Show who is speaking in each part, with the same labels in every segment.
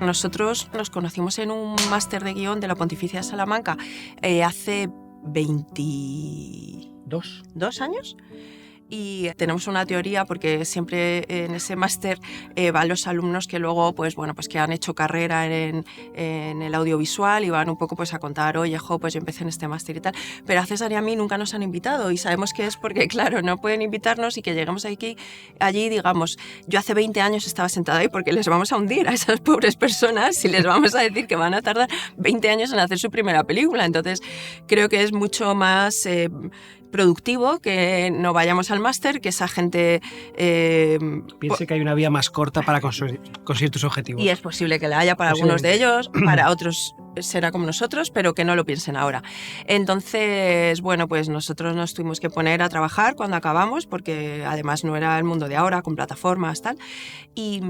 Speaker 1: Nosotros nos conocimos en un máster de guión de la Pontificia de Salamanca hace 22 años. Y tenemos una teoría porque siempre en ese máster van los alumnos que luego pues que han hecho carrera en el audiovisual y van un poco pues a contar, oye, pues yo empecé en este máster y tal, pero a César y a mí nunca nos han invitado y sabemos que es porque, claro, no pueden invitarnos y que lleguemos allí digamos, yo hace 20 años estaba sentada ahí porque les vamos a hundir a esas pobres personas si les vamos a decir que van a tardar 20 años en hacer su primera película. Entonces creo que es mucho más productivo que no vayamos al máster, que esa gente
Speaker 2: piense que hay una vía más corta para conseguir tus objetivos.
Speaker 1: Y es posible que la haya para algunos de ellos, para otros será como nosotros, pero que no lo piensen ahora. Entonces, bueno, pues nosotros nos tuvimos que poner a trabajar cuando acabamos, porque además no era el mundo de ahora, con plataformas, tal, y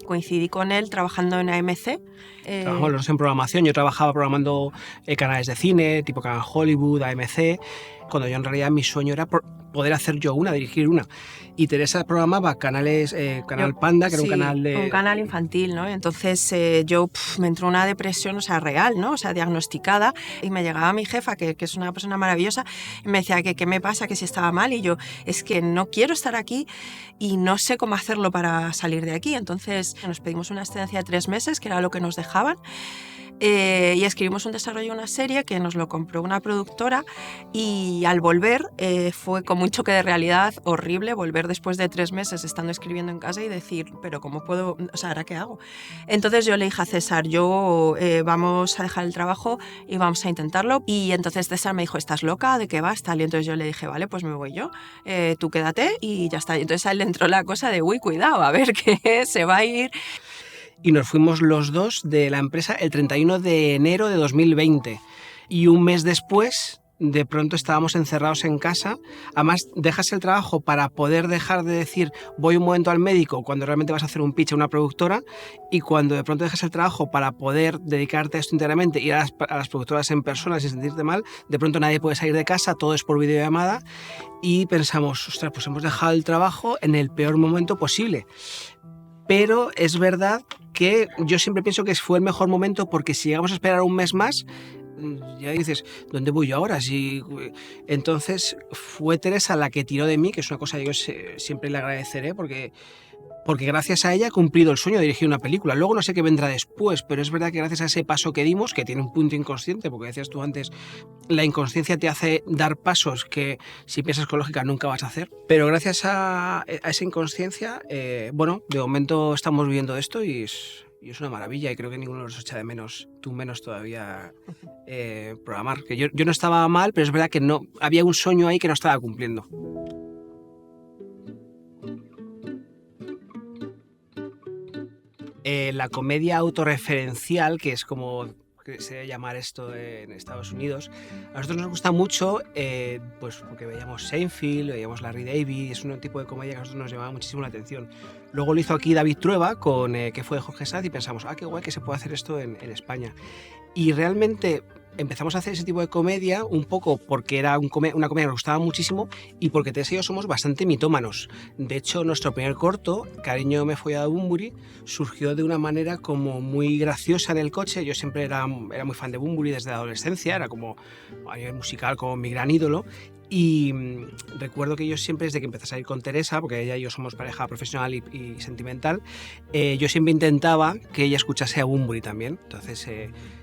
Speaker 1: coincidí con él trabajando en AMC.
Speaker 2: Trabajamos los dos en programación, yo trabajaba programando canales de cine, tipo Canal Hollywood, AMC, cuando yo en realidad mi sueño era poder hacer yo dirigir una. Y Teresa programaba Canal Panda, que era un canal de...
Speaker 1: un canal infantil, ¿no? Entonces yo me entró una depresión, real, ¿no? Diagnosticada, y me llegaba mi jefa, que es una persona maravillosa, y me decía que qué me pasa, que si estaba mal, y yo, es que no quiero estar aquí y no sé cómo hacerlo para salir de aquí. Entonces nos pedimos una excedencia de 3 meses, que era lo que nos dejaban, y escribimos un desarrollo de una serie que nos lo compró una productora, y al volver fue como un choque de realidad horrible, volver después de 3 meses estando escribiendo en casa y decir, pero ¿cómo puedo? ¿Ahora qué hago? Entonces yo le dije a César, vamos a dejar el trabajo y vamos a intentarlo. Y entonces César me dijo, ¿estás loca? ¿De qué vas? Tal. Y entonces yo le dije, vale, pues me voy yo, tú quédate y ya está. Y entonces a él le entró la cosa de, uy, cuidado, a ver qué se va a ir.
Speaker 2: Y nos fuimos los dos de la empresa el 31 de enero de 2020. Y un mes después, de pronto estábamos encerrados en casa. Además, dejas el trabajo para poder dejar de decir voy un momento al médico cuando realmente vas a hacer un pitch a una productora, y cuando de pronto dejas el trabajo para poder dedicarte a esto íntegramente, ir a las productoras en persona sin sentirte mal, de pronto nadie puede salir de casa, todo es por videollamada, y pensamos, ostras, pues hemos dejado el trabajo en el peor momento posible. Pero es verdad que yo siempre pienso que fue el mejor momento, porque si llegamos a esperar un mes más, ya dices, ¿dónde voy yo ahora? Entonces fue Teresa la que tiró de mí, que es una cosa que yo siempre le agradeceré, porque gracias a ella he cumplido el sueño de dirigir una película. Luego no sé qué vendrá después, pero es verdad que gracias a ese paso que dimos, que tiene un punto inconsciente, porque decías tú antes, la inconsciencia te hace dar pasos que si piensas con lógica nunca vas a hacer. Pero gracias a esa inconsciencia, de momento estamos viviendo esto y es una maravilla, y creo que ninguno nos echa de menos, tú menos todavía, programar. Que yo no estaba mal, pero es verdad que no había un sueño ahí que no estaba cumpliendo. La comedia autorreferencial, que es como se debe llamar esto en Estados Unidos, a nosotros nos gusta mucho, pues porque veíamos Seinfeld, veíamos Larry David, es un tipo de comedia que a nosotros nos llamaba muchísimo la atención. Luego lo hizo aquí David Trueba, que fue de Jorge Sanz, y pensamos, qué guay que se puede hacer esto en España. Y realmente empezamos a hacer ese tipo de comedia un poco porque era una comedia que nos gustaba muchísimo, y porque Teresa y yo somos bastante mitómanos. De hecho, nuestro primer corto, Cariño me follado a Bunbury, surgió de una manera como muy graciosa en el coche. Yo siempre era muy fan de Bunbury desde la adolescencia, era como a nivel musical como mi gran ídolo. Y recuerdo que yo siempre, desde que empecé a salir con Teresa, porque ella y yo somos pareja profesional y sentimental, yo siempre intentaba que ella escuchase a Bunbury también. Entonces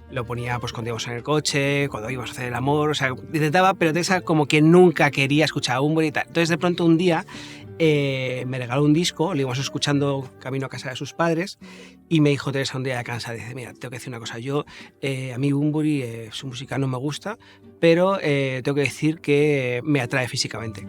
Speaker 2: lo ponía pues cuando íbamos en el coche, cuando íbamos a hacer el amor, intentaba, pero Teresa como que nunca quería escuchar a Bunbury y tal. Entonces de pronto un día me regaló un disco, lo íbamos escuchando camino a casa de sus padres, y me dijo Teresa un día cansada, dice, mira, tengo que decir una cosa, a mí Bunbury, su música no me gusta, pero tengo que decir que me atrae físicamente.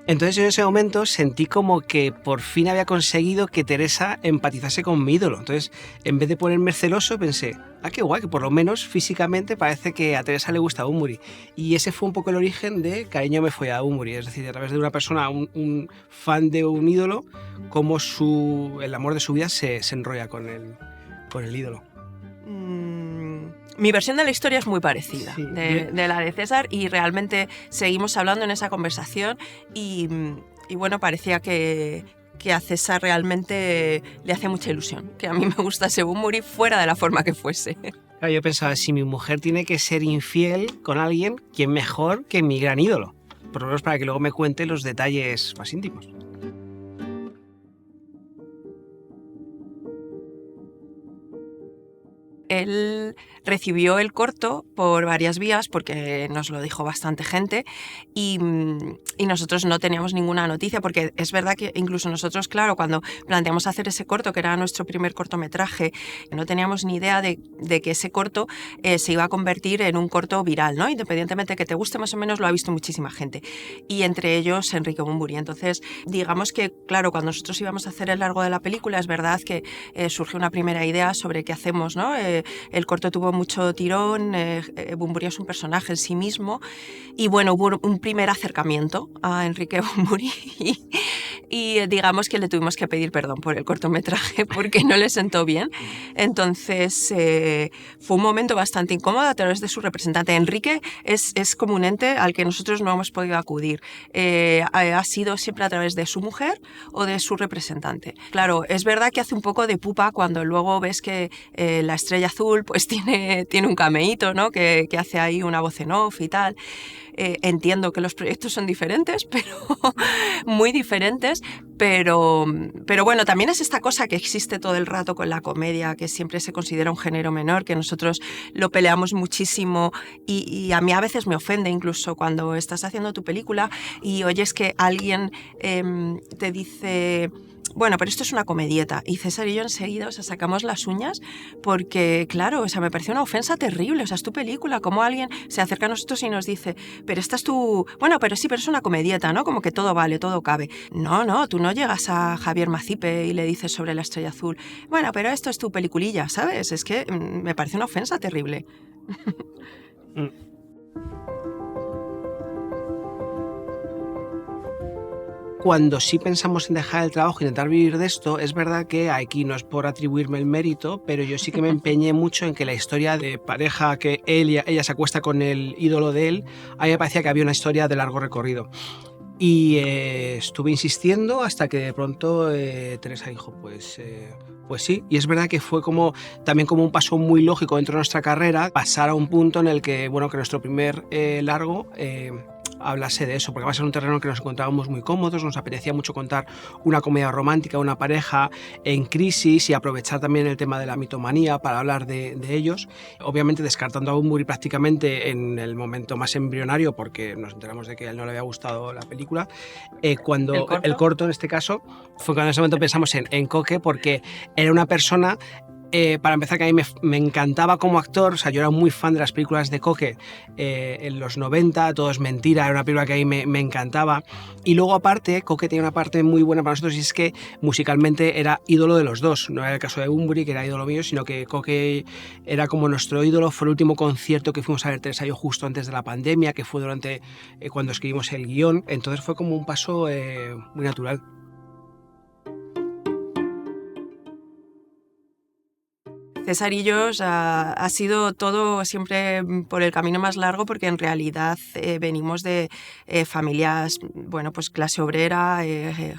Speaker 2: Entonces yo en ese momento sentí como que por fin había conseguido que Teresa empatizase con mi ídolo. Entonces, en vez de ponerme celoso, pensé, qué guay, que por lo menos físicamente parece que a Teresa le gusta Bunbury. Y ese fue un poco el origen de Cariño me follado a Bunbury. Es decir, a través de una persona, un fan de un ídolo, cómo el amor de su vida se enrolla con el ídolo.
Speaker 1: Mi versión de la historia es muy parecida, sí, de la de César, y realmente seguimos hablando en esa conversación, y bueno, parecía que que a César realmente le hace mucha ilusión, que a mí me gustase Bunbury fuera de la forma que fuese.
Speaker 2: Claro, yo pensaba, si mi mujer tiene que ser infiel con alguien, ¿quién mejor que mi gran ídolo? Por lo menos para que luego me cuente los detalles más íntimos.
Speaker 1: Él recibió el corto por varias vías, porque nos lo dijo bastante gente, y nosotros no teníamos ninguna noticia, porque es verdad que incluso nosotros, claro, cuando planteamos hacer ese corto, que era nuestro primer cortometraje, no teníamos ni idea de que ese corto se iba a convertir en un corto viral, ¿no? Independientemente de que te guste, más o menos lo ha visto muchísima gente, y entre ellos Enrique Bunbury. Entonces, digamos que, claro, cuando nosotros íbamos a hacer el largo de la película, es verdad que surgió una primera idea sobre qué hacemos, ¿no? El corto tuvo mucho tirón, Bunbury es un personaje en sí mismo, y bueno, hubo un primer acercamiento a Enrique Bunbury y digamos que le tuvimos que pedir perdón por el cortometraje porque no le sentó bien. Entonces fue un momento bastante incómodo a través de su representante. Enrique es como un ente al que nosotros no hemos podido acudir. Ha sido siempre a través de su mujer o de su representante. Claro, es verdad que hace un poco de pupa cuando luego ves que la Estrella Azul pues tiene un cameíto, ¿no? que hace ahí una voz en off y tal. Entiendo que los proyectos son diferentes, pero muy diferentes, pero bueno, también es esta cosa que existe todo el rato con la comedia, que siempre se considera un género menor, que nosotros lo peleamos muchísimo y a mí a veces me ofende incluso cuando estás haciendo tu película y oyes que alguien te dice... Bueno, pero esto es una comedieta. Y César y yo enseguida, sacamos las uñas porque, claro, me pareció una ofensa terrible. Es tu película. Como alguien se acerca a nosotros y nos dice, pero esta es tu... Bueno, pero sí, pero es una comedieta, ¿no? Como que todo vale, todo cabe. No, tú no llegas a Javier Macipe y le dices sobre la Estrella Azul, bueno, pero esto es tu peliculilla, ¿sabes? Es que me parece una ofensa terrible.
Speaker 2: Cuando sí pensamos en dejar el trabajo e intentar vivir de esto, es verdad que aquí no es por atribuirme el mérito, pero yo sí que me empeñé mucho en que la historia de pareja, que ella se acuesta con el ídolo de él, a mí me parecía que había una historia de largo recorrido. Y estuve insistiendo hasta que de pronto Teresa dijo, pues sí. Y es verdad que fue también como un paso muy lógico dentro de nuestra carrera, pasar a un punto en el que, bueno, que nuestro primer largo... hablase de eso, porque va a ser un terreno en que nos encontrábamos muy cómodos, nos apetecía mucho contar una comedia romántica, una pareja en crisis y aprovechar también el tema de la mitomanía para hablar de ellos, obviamente descartando a Bunbury prácticamente en el momento más embrionario porque nos enteramos de que a él no le había gustado la película, cuando el corto en este caso fue cuando en ese momento pensamos en Coque, porque era una persona... para empezar, que a mí me encantaba como actor, o sea, yo era muy fan de las películas de Coque en los 90, Todo es mentira, era una película que a mí me encantaba. Y luego aparte, Coque tenía una parte muy buena para nosotros y es que musicalmente era ídolo de los dos. No era el caso de Bunbury, que era ídolo mío, sino que Coque era como nuestro ídolo. Fue el último concierto que fuimos a ver Teresa y yo justo antes de la pandemia, que fue durante cuando escribimos el guión. Entonces fue como un paso muy natural.
Speaker 1: César y yo ha sido todo siempre por el camino más largo porque en realidad venimos de familias, bueno, pues clase obrera,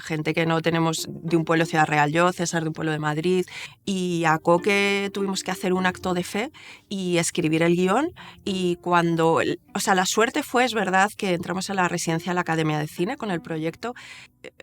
Speaker 1: gente que no tenemos de un pueblo Ciudad Real, yo, César de un pueblo de Madrid, y a Coque tuvimos que hacer un acto de fe y escribir el guión y cuando, o sea, la suerte fue, es verdad, que entramos a la residencia de la Academia de Cine con el proyecto.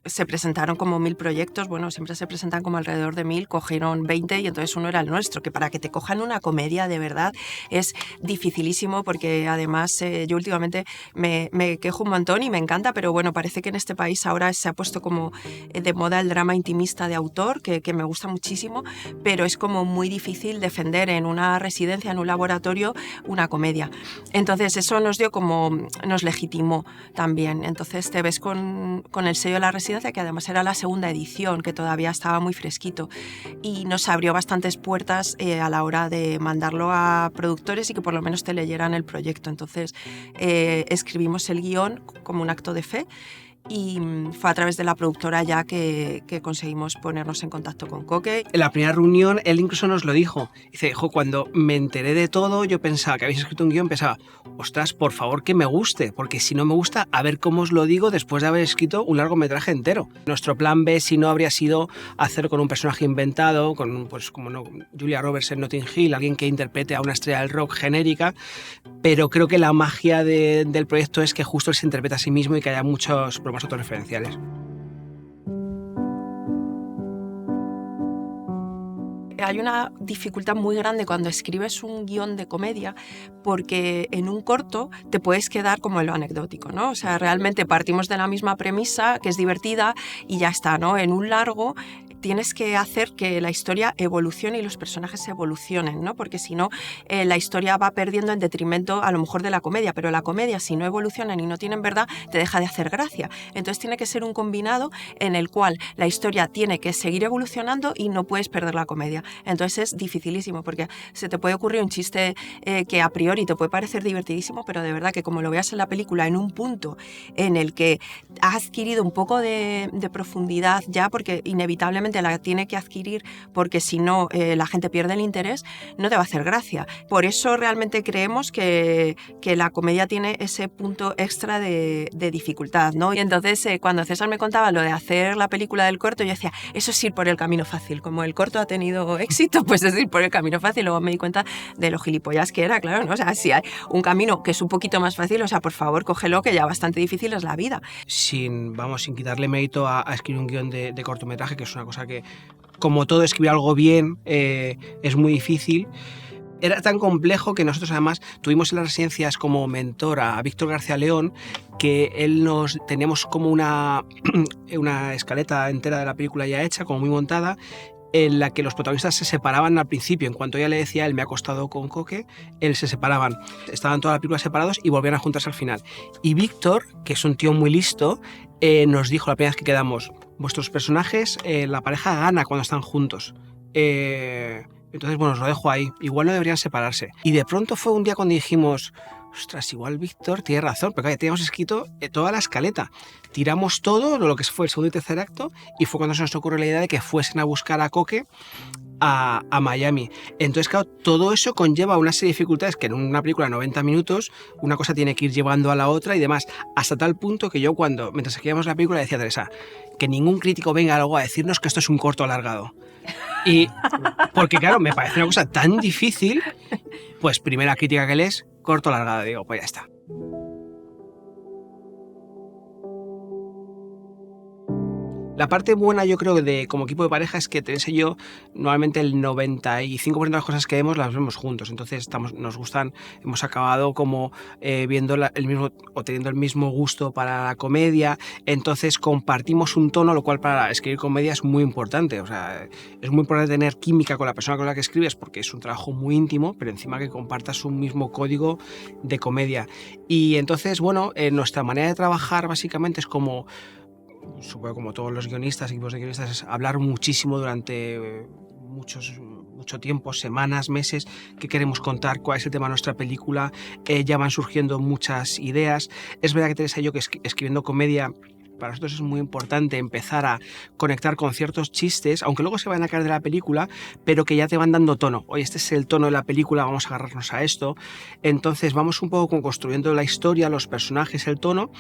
Speaker 1: Se presentaron como 1000 proyectos, bueno, siempre se presentan como alrededor de 1000, cogieron 20 y entonces uno era el nuestro, que para que te cojan una comedia de verdad es dificilísimo porque además yo últimamente me quejo un montón y me encanta, pero bueno, parece que en este país ahora se ha puesto como de moda el drama intimista de autor, que me gusta muchísimo, pero es como muy difícil defender en una residencia, en un laboratorio, una comedia. Entonces eso nos legitimó también. Entonces te ves con el sello de la residencia, que además era la segunda edición, que todavía estaba muy fresquito y nos abrió bastantes puertas a la hora de mandarlo a productores y que por lo menos te leyeran el proyecto. Entonces escribimos el guión como un acto de fe y fue a través de la productora ya que conseguimos ponernos en contacto con Coque.
Speaker 2: En la primera reunión él incluso nos lo dijo. Dice, cuando me enteré de todo, yo pensaba que habéis escrito un guión, pensaba, ostras, por favor que me guste, porque si no me gusta, a ver cómo os lo digo después de haber escrito un largometraje entero. Nuestro plan B, si no, habría sido hacer con un personaje inventado, con, pues como no, Julia Roberts en Notting Hill, alguien que interprete a una estrella del rock genérica, pero creo que la magia del proyecto es que justo él se interpreta a sí mismo y que haya muchos programas autorreferenciales.
Speaker 1: Hay una dificultad muy grande cuando escribes un guión de comedia porque en un corto te puedes quedar como en lo anecdótico, ¿no? O sea, realmente partimos de la misma premisa, que es divertida, y ya está, ¿no? En un largo tienes que hacer que la historia evolucione y los personajes evolucionen, ¿no? Porque si no, la historia va perdiendo en detrimento a lo mejor de la comedia, pero la comedia, si no evolucionan y no tienen verdad, te deja de hacer gracia. Entonces tiene que ser un combinado en el cual la historia tiene que seguir evolucionando y no puedes perder la comedia. Entonces es dificilísimo porque se te puede ocurrir un chiste que a priori te puede parecer divertidísimo, pero de verdad que como lo veas en la película en un punto en el que has adquirido un poco de profundidad ya, porque inevitablemente la tiene que adquirir porque si no la gente pierde el interés, no te va a hacer gracia. Por eso realmente creemos que la comedia tiene ese punto extra de dificultad, ¿no? Y entonces cuando César me contaba lo de hacer la película del corto, yo decía, eso es ir por el camino fácil, como el corto ha tenido éxito, pues es ir por el camino fácil. Luego me di cuenta de lo gilipollas que era, claro, ¿no? O sea, si hay un camino que es un poquito más fácil, o sea, por favor, cógelo, que ya bastante difícil es la vida.
Speaker 2: Sin quitarle mérito a escribir un guión de cortometraje, que es una cosa que, como todo, escribir algo bien es muy difícil. Era tan complejo que nosotros además tuvimos en las residencias como mentor a Víctor García León, que teníamos como una escaleta entera de la película ya hecha, como muy montada, en la que los protagonistas se separaban al principio. En cuanto ella le decía, él me ha acostado con Coque, él se separaban. Estaban toda la película separados y volvían a juntarse al final. Y Víctor, que es un tío muy listo, nos dijo la primera vez que quedamos, vuestros personajes, la pareja gana cuando están juntos. Entonces, bueno, os lo dejo ahí. Igual no deberían separarse. Y de pronto fue un día cuando dijimos, ostras, igual Víctor tiene razón, porque ya teníamos escrito toda la escaleta. Tiramos todo lo que fue el segundo y tercer acto y fue cuando se nos ocurrió la idea de que fuesen a buscar a Coque a Miami. Entonces, claro, todo eso conlleva una serie de dificultades que en una película de 90 minutos una cosa tiene que ir llevando a la otra y demás, hasta tal punto que yo mientras escribíamos la película, decía a Teresa, que ningún crítico venga luego a decirnos que esto es un corto alargado. Y porque, claro, me parece una cosa tan difícil, pues primera crítica que lees, corto alargado, digo, pues ya está. La parte buena, yo creo, como equipo de pareja es que Teresa y yo, normalmente el 95% de las cosas que vemos las vemos juntos. Entonces nos gustan, hemos acabado como viendo el mismo o teniendo el mismo gusto para la comedia. Entonces compartimos un tono, lo cual para escribir comedia es muy importante. O sea, es muy importante tener química con la persona con la que escribes porque es un trabajo muy íntimo, pero encima que compartas un mismo código de comedia. Y entonces, bueno, nuestra manera de trabajar básicamente es como, supongo como todos los guionistas, equipos de guionistas, es hablar muchísimo durante mucho tiempo, semanas, meses, qué queremos contar, cuál es el tema de nuestra película, ya van surgiendo muchas ideas. Es verdad que Teresa y yo, que escribiendo comedia, para nosotros es muy importante empezar a conectar con ciertos chistes, aunque luego se van a caer de la película, pero que ya te van dando tono. Oye, este es el tono de la película, vamos a agarrarnos a esto. Entonces vamos un poco construyendo la historia, los personajes, el tono.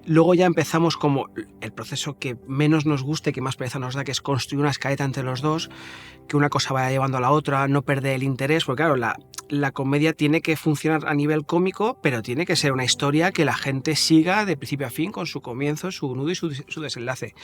Speaker 2: Luego ya empezamos como el proceso que menos nos guste, que más pereza nos da, que es construir una escaleta entre los dos, que una cosa vaya llevando a la otra, no perder el interés, porque claro, la comedia tiene que funcionar a nivel cómico, pero tiene que ser una historia que la gente siga de principio a fin, con su comienzo, su nudo y su desenlace.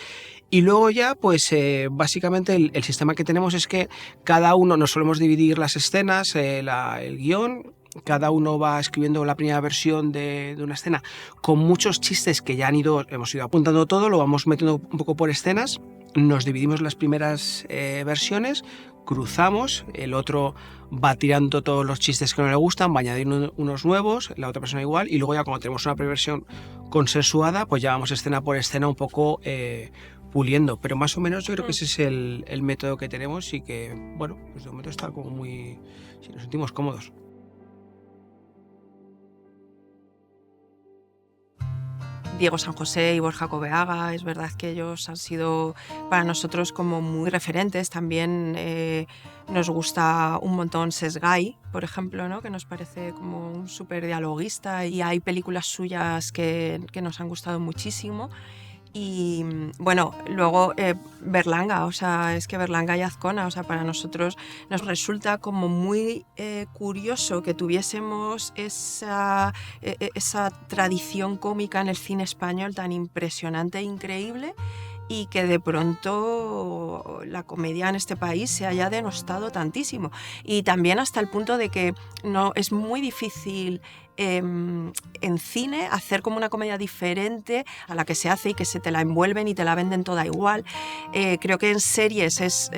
Speaker 2: Y luego ya, pues básicamente el sistema que tenemos es que cada uno nos solemos dividir las escenas, el guión. Cada uno va escribiendo la primera versión de una escena con muchos chistes que ya hemos ido apuntando todo, lo vamos metiendo un poco por escenas, nos dividimos las primeras versiones, cruzamos, el otro va tirando todos los chistes que no le gustan, va añadiendo unos nuevos, la otra persona igual, y luego ya cuando tenemos una primera versión consensuada, pues ya vamos escena por escena un poco puliendo, pero más o menos yo creo que ese es el método que tenemos y que, bueno, pues de momento está como muy... Sí, nos sentimos cómodos.
Speaker 1: Diego San José y Borja Coveaga. Es verdad que ellos han sido para nosotros como muy referentes. También nos gusta un montón Sesgay, por ejemplo, ¿no? Que nos parece como un súper dialoguista, y hay películas suyas que nos han gustado muchísimo. Y bueno, luego Berlanga, o sea, es que Berlanga y Azcona, o sea, para nosotros nos resulta como muy curioso que tuviésemos esa tradición cómica en el cine español tan impresionante e increíble, y que de pronto la comedia en este país se haya denostado tantísimo. Y también hasta el punto de que no, es muy difícil en cine hacer como una comedia diferente a la que se hace y que se te la envuelven y te la venden toda igual. Creo que en series es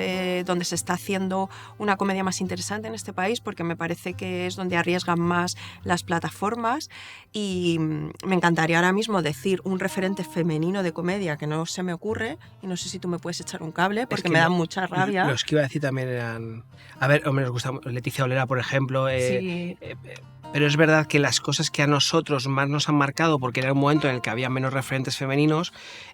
Speaker 1: donde se está haciendo una comedia más interesante en este país, porque me parece que es donde arriesgan más las plataformas, y me encantaría ahora mismo decir un referente femenino de comedia que no se me ocurre, y no sé si tú me puedes echar un cable porque me da mucha rabia.
Speaker 2: Los que iba a decir también eran... A ver, hombre, nos gusta Leticia Olera, por ejemplo.
Speaker 1: Sí.
Speaker 2: Pero es verdad que las cosas que a nosotros más nos han marcado, porque era un momento en el que había menos referentes femeninos,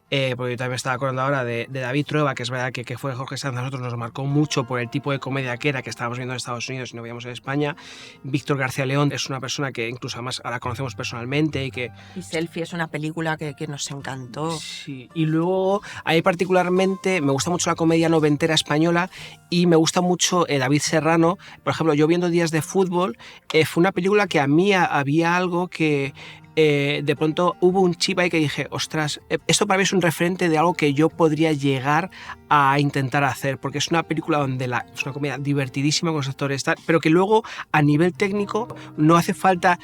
Speaker 2: porque yo también me estaba acordando ahora de David Trueba, que es verdad que fue Jorge Sanz, a nosotros nos marcó mucho por el tipo de comedia que era, que estábamos viendo en Estados Unidos y no veíamos en España. Víctor García León es una persona que incluso además ahora conocemos personalmente y que...
Speaker 1: Y Selfie es una película que nos encantó.
Speaker 2: Sí, y luego a mí particularmente me gusta mucho la comedia noventera española, y me gusta mucho David Serrano. Por ejemplo, yo viendo Días de Fútbol, fue una película que a mí había algo que de pronto hubo un chip ahí que dije, ostras, esto para mí es un referente de algo que yo podría llegar a intentar hacer, porque es una película donde es una comedia divertidísima con los actores, pero que luego a nivel técnico no hace falta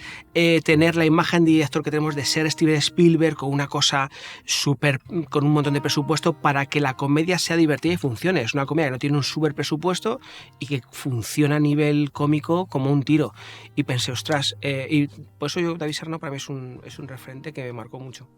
Speaker 2: tener la imagen de director que tenemos de ser Steven Spielberg, con una cosa súper, con un montón de presupuesto, para que la comedia sea divertida y funcione. Es una comedia que no tiene un súper presupuesto y que funciona a nivel cómico como un tiro. Y pensé, ostras, y por eso yo, David Serrano para mí es un referente que me marcó mucho.